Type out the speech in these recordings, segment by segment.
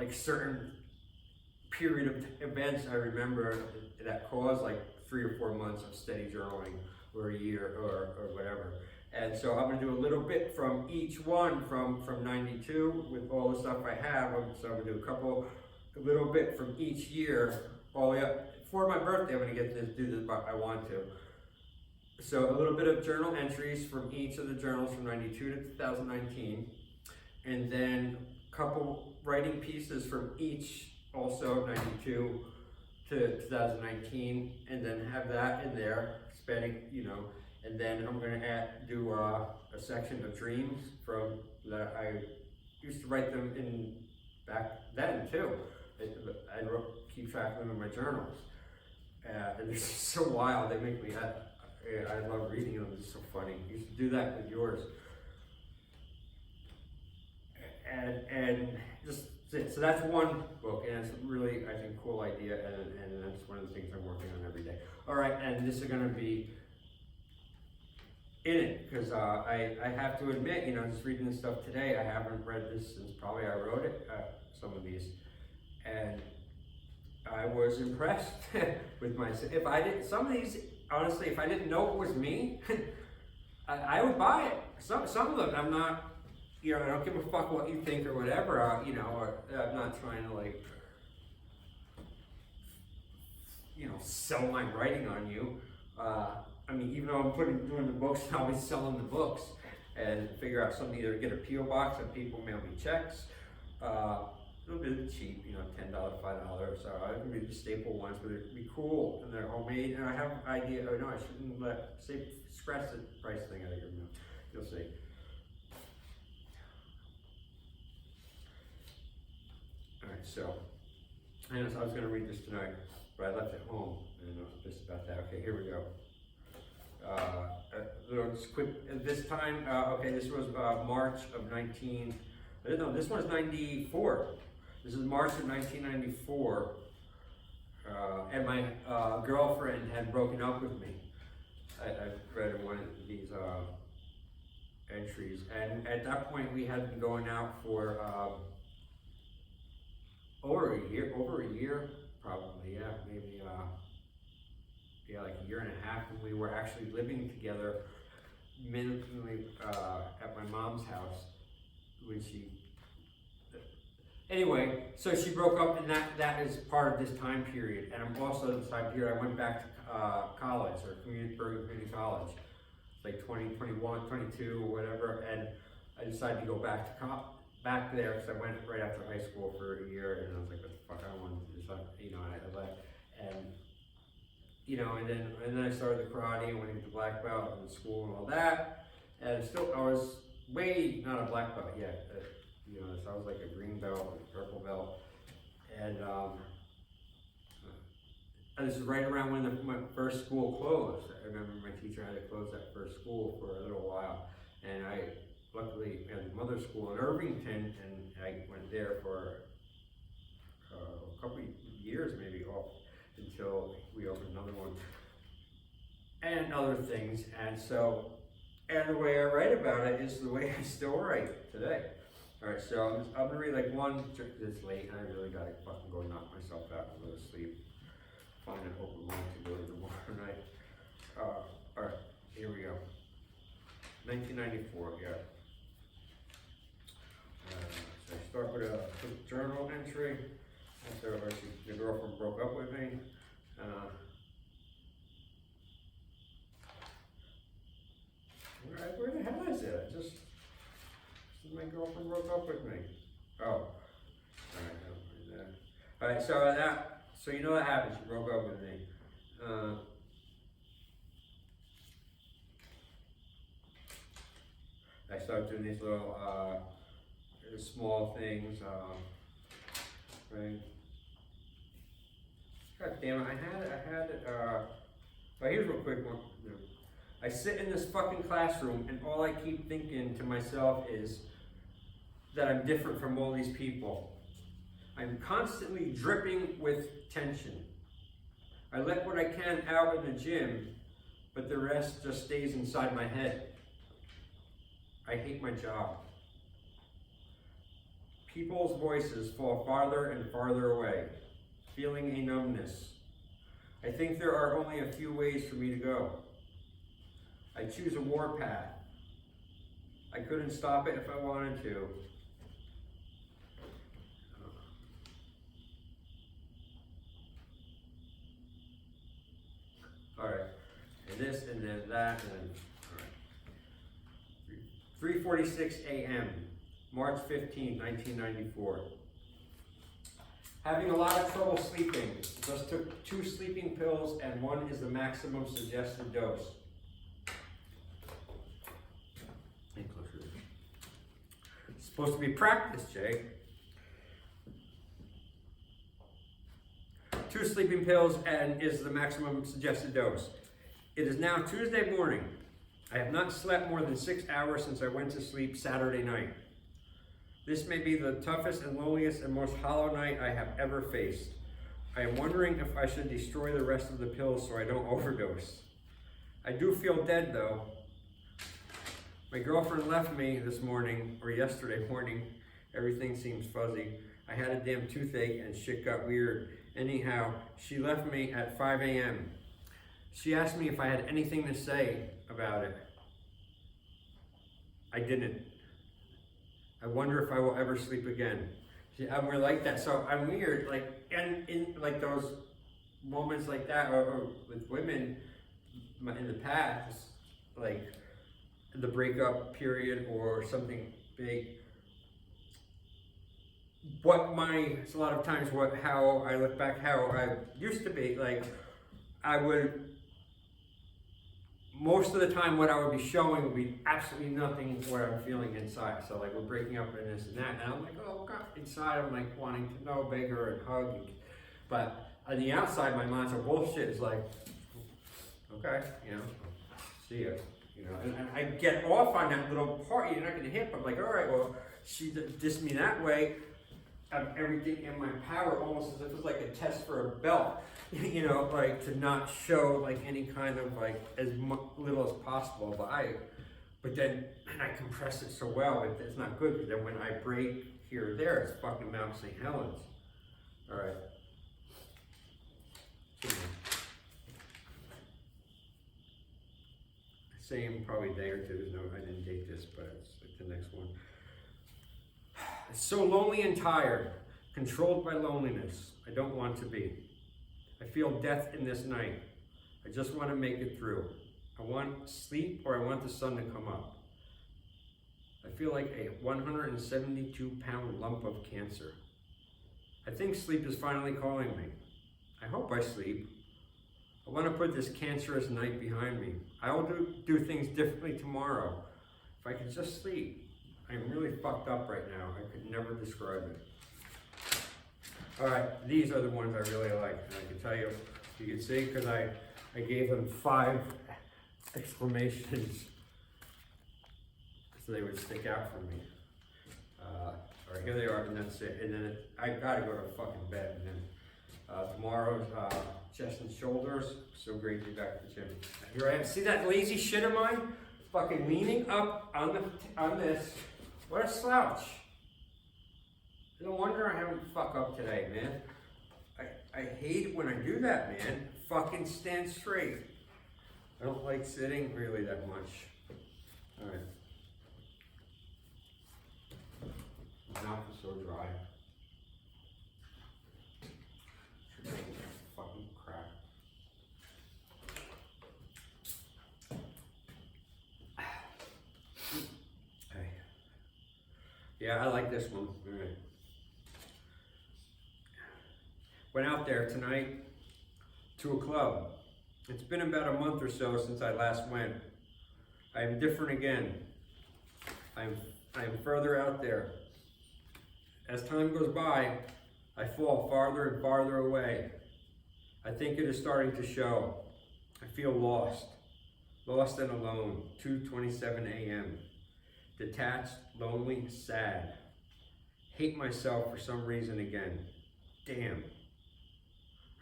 like certain period of events I remember that caused like 3 or 4 months of steady journaling, or a year, or whatever. And so I'm gonna do a little bit from each one from 92 with all the stuff I have. So I'm gonna do a little bit from each year all the way up. For my birthday, I'm gonna get to do this, but I want to. So a little bit of journal entries from each of the journals from 92 to 2019. And then a couple writing pieces from each, also 92 to 2019, and then have that in there, spanning, you know, and then I'm gonna do a section of dreams from that I used to write them in back then too. I keep track of them in my journals, and they're so wild. They make me. I love reading them. It's so funny. You should do that with yours. And just so that's one book, and it's really, I think, cool idea, and that's one of the things I'm working on every day. All right, and this is going to be in it, because I have to admit, you know, just reading this stuff today, I haven't read this since probably I wrote it, some of these, and I was impressed with myself. If I didn't, some of these, honestly, if I didn't know it was me, I would buy it. Some of them, I'm not, you know, I don't give a fuck what you think or whatever, you know, or I'm not trying to, like, you know, sell my writing on you. I mean, even though I'm doing the books, I'll be selling the books and figure out something, either get a P.O. box and people mail me checks. A little bit cheap, you know, $10, $5. So I can read the staple ones, but it'd be cool and they're homemade. And I have an idea. Oh no, I shouldn't scratch the price thing out of your mouth. You'll see. All right, so I was going to read this tonight, but I left it home and I was pissed about that. Okay, here we go. A little quick. This time, okay, this was March of 19. No, this one's 94. This is March of 1994, and my girlfriend had broken up with me. I read one of these entries, and at that point we had been going out for over a year, probably, yeah, maybe, yeah, like a year and a half, and we were actually living together minimally at my mom's house when she. Anyway, so she broke up, and that is part of this time period. And I'm also this time period, I went back to college, or community college, like 20, 21, 22, or whatever, and I decided to go back to back there, because I went right after high school for a year, and I was like, what the fuck, I don't want to do something, you know, I left, and, you know, and then I started the karate, and went into black belt in school and all that, and still, I was way not a black belt yet, you know, so I was like a green belt, a purple belt, and this is right around when my first school closed. I remember my teacher had to close that first school for a little while, and I luckily had a mother school in Irvington, and I went there for a couple of years maybe off until we opened another one, and other things. And so, and the way I write about it is the way I still write today. All right, so I'm gonna read like one. It's late, and I really gotta fucking go knock myself out and go to sleep. Find an open mic to go to tomorrow night. All right, here we go. 1994, yeah. So I start with a quick journal entry. After the girlfriend broke up with me. Where the hell is it? My girlfriend broke up with me. Oh. Alright, so you know what happened, she broke up with me. I started doing these little small things, right? God damn it, I had it, but here's real quick one. I sit in this fucking classroom and all I keep thinking to myself is that I'm different from all these people. I'm constantly dripping with tension. I let what I can out in the gym, but the rest just stays inside my head. I hate my job. People's voices fall farther and farther away, feeling a numbness. I think there are only a few ways for me to go. I choose a war path. I couldn't stop it if I wanted to. All right, and this, and then that, and then, all right. 3:46 a.m., March 15, 1994. Having a lot of trouble sleeping. Just took 2 sleeping pills, and 1 is the maximum suggested dose. It's supposed to be practice, Jay. 2 sleeping pills and is the maximum suggested dose. It is now Tuesday morning. I have not slept more than 6 hours since I went to sleep Saturday night. This may be the toughest and loneliest and most hollow night I have ever faced. I am wondering if I should destroy the rest of the pills so I don't overdose. I do feel dead though. My girlfriend left me this morning, or yesterday morning. Everything seems fuzzy. I had a damn toothache and shit got weird. Anyhow, she left me at 5 a.m. She asked me if I had anything to say about it. I didn't. I wonder if I will ever sleep again. See, we're like that. So I'm weird, like, and in like those moments like that, or with women in the past, like the breakup period or something big. It's a lot of times how I look back, how I used to be, like, I would, most of the time what I would be showing would be absolutely nothing what I'm feeling inside. So like we're breaking up and this and that, and I'm like, oh God, inside I'm like wanting to know, beg her and hug. But on the outside, my mind's like, bullshit is like, okay, you know, see ya. You know, and I get off on that little part, you're not gonna hit, but I'm like, all right, well, she dissed me that way. Have everything in my power, almost as if it's like a test for a belt, you know, like to not show like any kind of like as little as possible. But then I compress it so well, it's not good, because then when I break here or there, it's fucking Mount St. Helens. All right. Same probably day or two. No, I didn't date this, but it's like the next one. So lonely and tired, controlled by loneliness. I don't want to be. I feel death in this night. I just want to make it through. I want sleep, or I want the sun to come up. I feel like a 172-pound lump of cancer. I think sleep is finally calling me. I hope I sleep. I want to put this cancerous night behind me. I will do things differently tomorrow. If I could just sleep. I'm really fucked up right now. I could never describe it. All right, these are the ones I really like. And I can tell you, you can see, because I gave them 5 exclamations so they would stick out for me. All right, here they are, and that's it. And then I gotta go to fucking bed. And then tomorrow's chest and shoulders. So great to be back at the gym. Here I am. See that lazy shit of mine? Fucking leaning up on this. What a slouch. No wonder I haven't fuck up today, man. I hate it when I do that, man. Fucking stand straight. I don't like sitting really that much. All right. My mouth is so dry. Fucking crap. Hey. Yeah, I like this one. All right. Went out there tonight to a club. It's been about a month or so since I last went. I am different again. I am further out there. As time goes by, I fall farther and farther away. I think it is starting to show. I feel lost. Lost and alone. 2:27 a.m. Detached, lonely, sad. Hate myself for some reason again. Damn.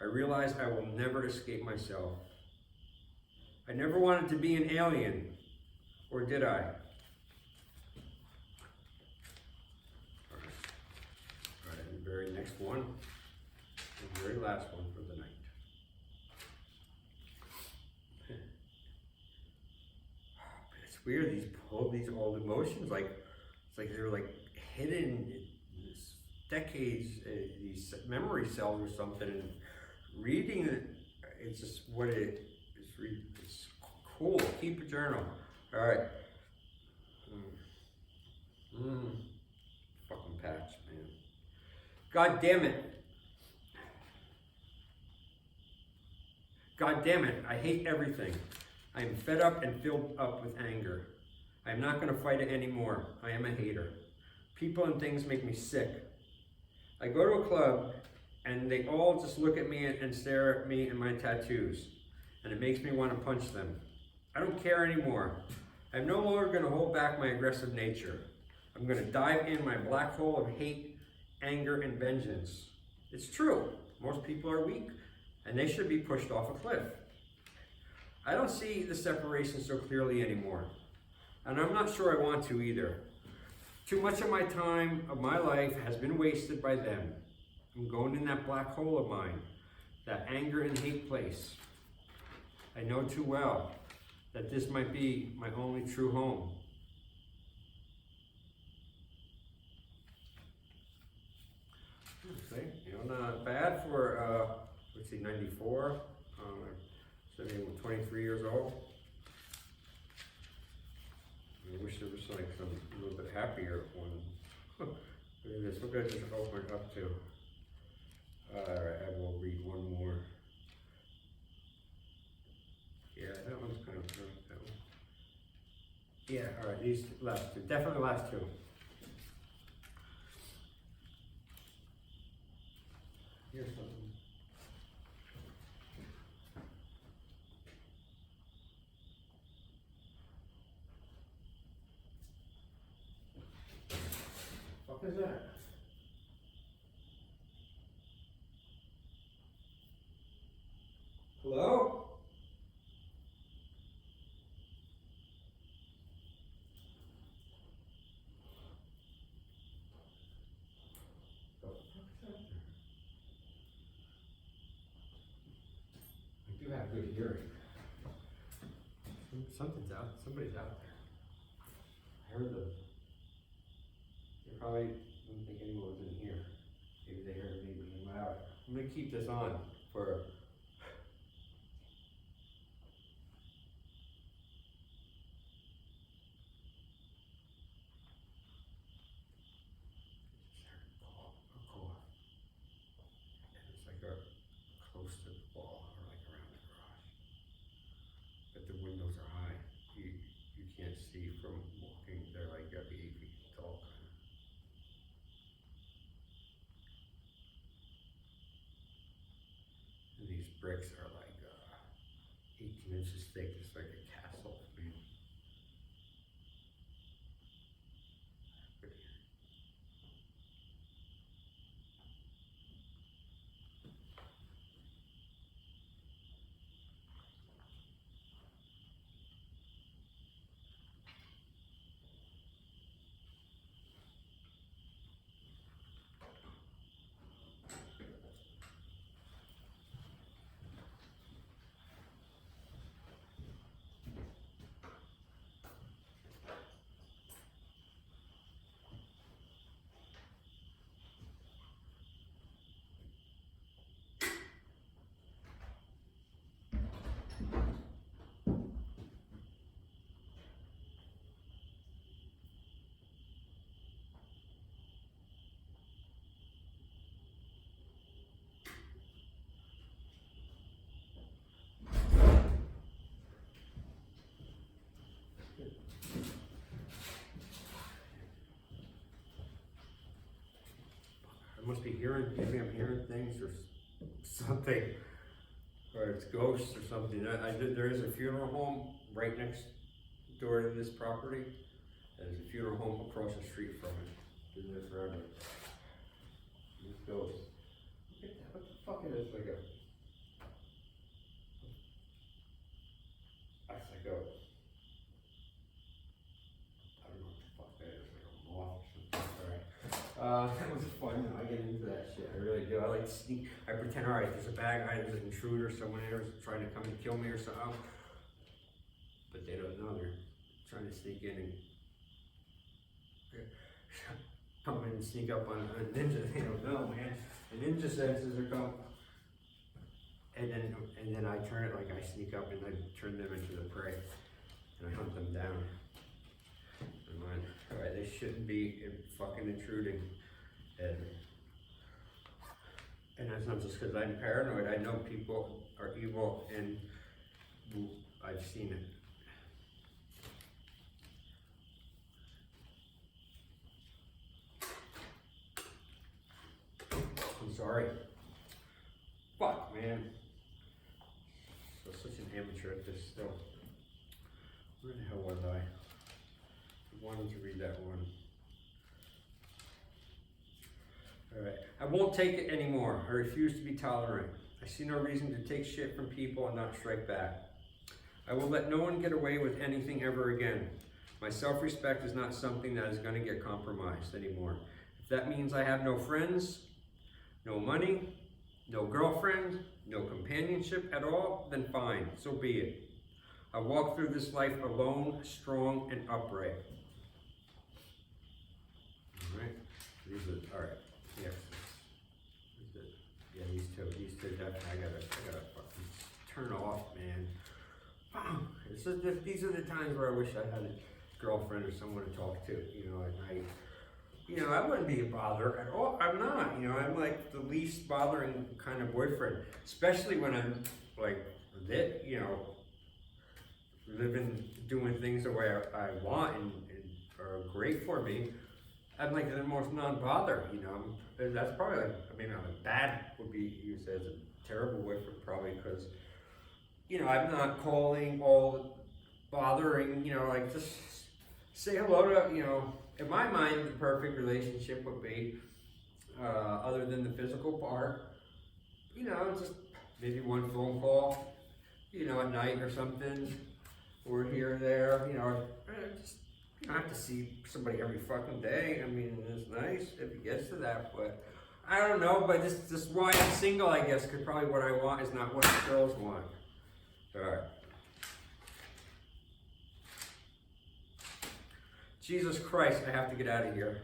I realize I will never escape myself. I never wanted to be an alien, or did I? Next one, the very last one for the night. It's weird, these old emotions, like, it's like they're like hidden in decades, these memory cells or something, and reading it, it's just what it is, it's cool. Keep a journal. All right. Fucking patch, man. God damn it. God damn it, I hate everything. I am fed up and filled up with anger. I am not going to fight it anymore. I am a hater. People and things make me sick. I go to a club and they all just look at me and stare at me and my tattoos. And it makes me want to punch them. I don't care anymore. I'm no longer going to hold back my aggressive nature. I'm going to dive in my black hole of hate, anger, and vengeance. It's true. Most people are weak and they should be pushed off a cliff. I don't see the separation so clearly anymore. And I'm not sure I want to either. Too much of my time, of my life, has been wasted by them. I'm going in that black hole of mine, that anger and hate place. I know too well that this might be my only true home. See, not bad for, let's see, 94. So they were 23 years old. I wish there was like some a little bit happier one. Look at this. Look at this open up to. Alright, I will read one more. Yeah, that one's kind of good. That one. Yeah, alright, these last two. Definitely the last two. Here's something. What is that? Hello? I do have good hearing. Something's out. Somebody's out there. I heard them. They probably didn't think anyone was in here. Maybe they heard me being loud. I'm gonna keep this on for. It's like a close to the wall or like around the garage. But the windows are high. You can't see from walking. They're like 8 feet tall. And these bricks are like 18 inches thick. It's like a castle. Man. I must be hearing, maybe I'm hearing things or something, or it's ghosts or something. There is a funeral home right next door to this property. There's a funeral home across the street from it. Been there forever. These ghosts. Look at that. What the fuck is this? Like a. That's like a. I don't know what the fuck that is. Like a moth or something. Alright. That was fun. I get into that shit. shit, I really do. I like to sneak, I pretend, all right, there's a bad guy, there's an intruder, someone there is trying to come and kill me or something. But they don't know, they're trying to sneak in and come in and sneak up on a ninja. They don't know, man. The ninja senses are coming. And then I turn it like I sneak up and I turn them into the prey. And I hunt them down. Alright, they shouldn't be fucking intruding. And that's not just because I'm paranoid. I know people are evil and I've seen it. I'm sorry. Fuck, man. I'm such an amateur at this still. Where the hell was I? I wanted to read that one. Alright. I won't take it anymore. I refuse to be tolerant. I see no reason to take shit from people and not strike back. I will let no one get away with anything ever again. My self-respect is not something that is going to get compromised anymore. If that means I have no friends, no money, no girlfriend, no companionship at all, then fine, so be it. I walk through this life alone, strong, and upright. Alright, alright, yes. Yeah, these two definitely, I gotta fucking turn off, man. These are the times where I wish I had a girlfriend or someone to talk to, I wouldn't be a bother at all. I'm not, I'm like the least bothering kind of boyfriend, especially when I'm like that, living, doing things the way I want and are great for me. I'm like the most non-bother, That's probably like, bad would be used as a terrible boyfriend probably because, I'm not calling all bothering, like just say hello to, in my mind, the perfect relationship would be, other than the physical part, just maybe one phone call, at night or something, or here or there, just, you don't have to see somebody every fucking day. I mean, it's nice if it gets to that, but I don't know, but this is why I'm single, I guess, because probably what I want is not what the girls want. Alright. Jesus Christ, I have to get out of here.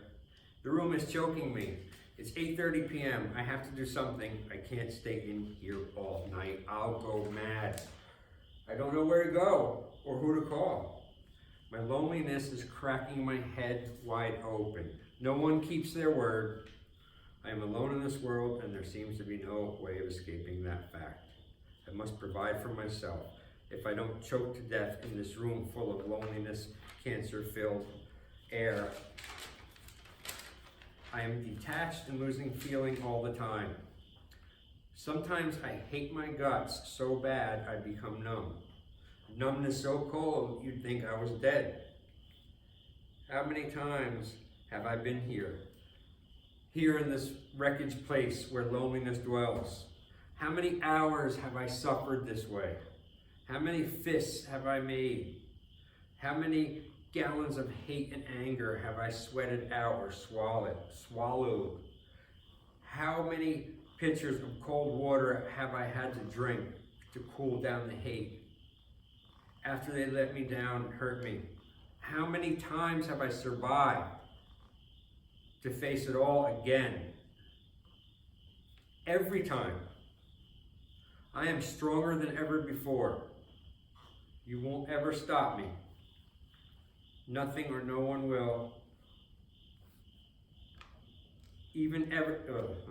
The room is choking me. It's 8:30 p.m. I have to do something. I can't stay in here all night. I'll go mad. I don't know where to go or who to call. My loneliness is cracking my head wide open. No one keeps their word. I am alone in this world, and there seems to be no way of escaping that fact. I must provide for myself. If I don't choke to death in this room full of loneliness, cancer-filled air, I am detached and losing feeling all the time. Sometimes I hate my guts so bad I become numb. Numbness so cold you'd think I was dead. How many times have I been here? Here in this wreckage place where loneliness dwells. How many hours have I suffered this way? How many fists have I made? How many gallons of hate and anger have I sweated out or swallowed? How many pitchers of cold water have I had to drink to cool down the hate? After they let me down and hurt me, how many times have I survived to face it all again? Every time. I am stronger than ever before. You won't ever stop me. Nothing or no one will. Even ever,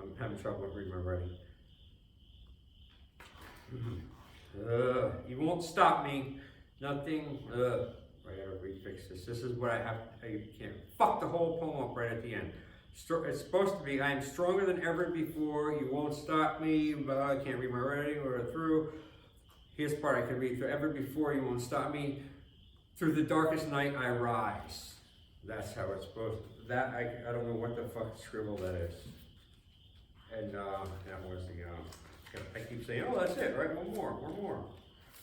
I'm having trouble reading my writing. You won't stop me. Nothing, I gotta refix this. This is what I have, I can't, fuck the whole poem up right at the end. It's supposed to be, I am stronger than ever before, you won't stop me, but I can't read my writing or through. Here's the part I can read. Ever before, you won't stop me. Through the darkest night, I rise. That's how it's supposed to. That, I don't know what the fuck scribble that is. And that was the, I keep saying, oh, that's it, right? One more.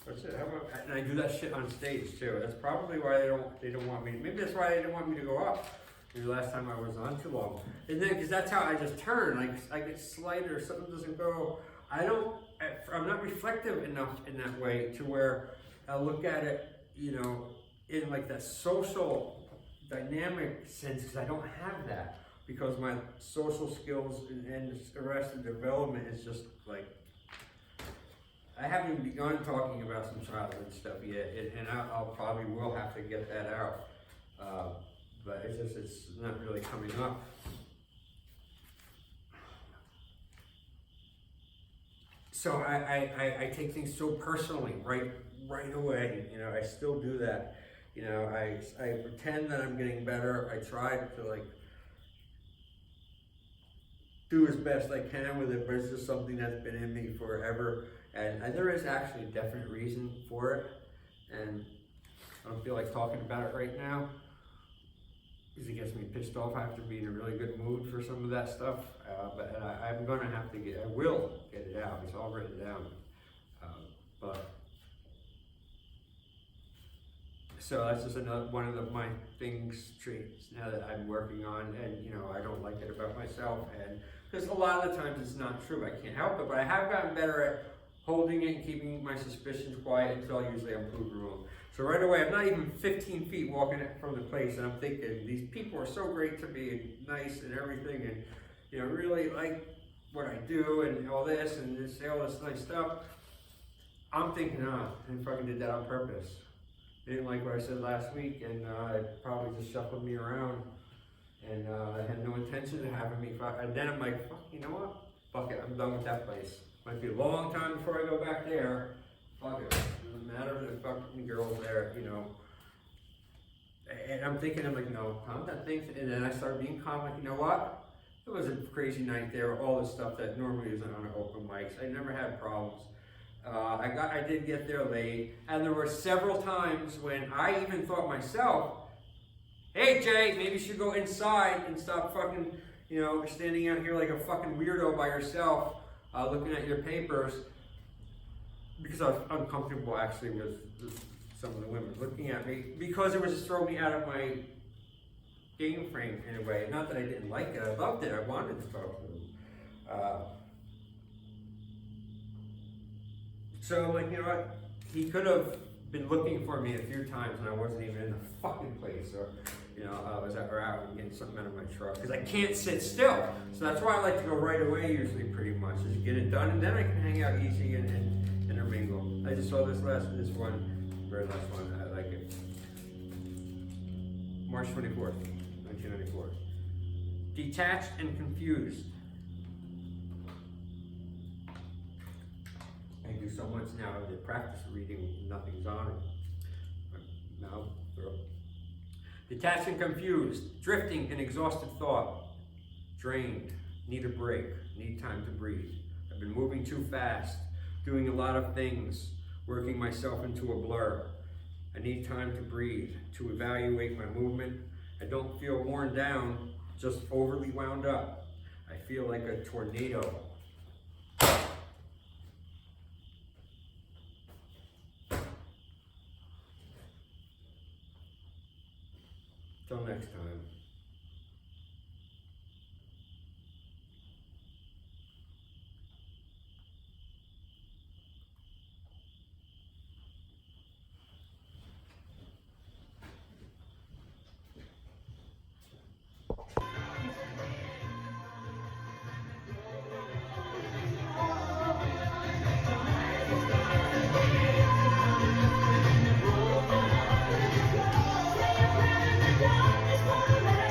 That's it. How about, and I do that shit on stage too. That's probably why they don't want me. Maybe that's why they don't want me to go up. Maybe last time I was on too long. And then, because that's how I just turn, like I get slighted or something doesn't go. I'm not reflective enough in that way to where I look at it, you know, in like that social dynamic sense, because I don't have that. Because my social skills and arrested development is just like, I haven't even begun talking about some childhood stuff yet, and I'll probably will have to get that out. But it's not really coming up. So I take things so personally right away. You know, I still do that. You know, I pretend that I'm getting better. I try to like do as best I can with it, but it's just something that's been in me forever. And there is actually a definite reason for it. And I don't feel like talking about it right now because it gets me pissed off. I have to be in a really good mood for some of that stuff. But I'm going to have to I will get it out. It's all written down. So that's just another one of my traits now that I'm working on, and you know, I don't like it about myself, and because a lot of the times it's not true, I can't help it, but I have gotten better at holding it and keeping my suspicions quiet until usually I'm proven wrong. So right away, I'm not even 15 feet walking from the place, and I'm thinking, these people are so great to me, and nice and everything, and you know, really like what I do, and all this, and say all this nice stuff. I'm thinking, I fucking did that on purpose. They didn't like what I said last week, and it probably just shuffled me around, and I had no intention of having me fuck. And then I'm like, fuck, you know what? Fuck it, I'm done with that place. Might be a long time before I go back there. Fuck it, doesn't matter if the fucking girl's there, you know. And I'm thinking, I'm like, no, calm that thing. And then I started being calm, like, you know what? It was a crazy night there. All this stuff that normally isn't on open mics. I never had problems. I did get there late, and there were several times when I even thought myself, hey Jay, maybe you should go inside and stop fucking, you know, standing out here like a fucking weirdo by yourself, looking at your papers, because I was uncomfortable actually with some of the women looking at me, because it was just throwing me out of my game frame in a way. Not that I didn't like it, I loved it, I wanted to talk to them. So, like, you know what, he could have been looking for me a few times and I wasn't even in the fucking place, or, you know, I was out and getting something out of my truck, because I can't sit still. So that's why I like to go right away usually, pretty much, is get it done, and then I can hang out easy and intermingle. I just saw this one, very last one, I like it. March 24th, 1994. Detached and confused. I do so much now to practice reading, nothing's on it. Mouth, throat. Detached and confused, drifting in exhausted thought, drained, need a break, need time to breathe. I've been moving too fast, doing a lot of things, working myself into a blur. I need time to breathe, to evaluate my movement. I don't feel worn down, just overly wound up. I feel like a tornado. Till next time. Darkness won't let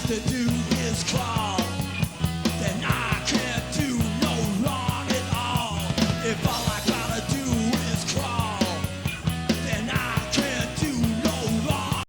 to do is cry.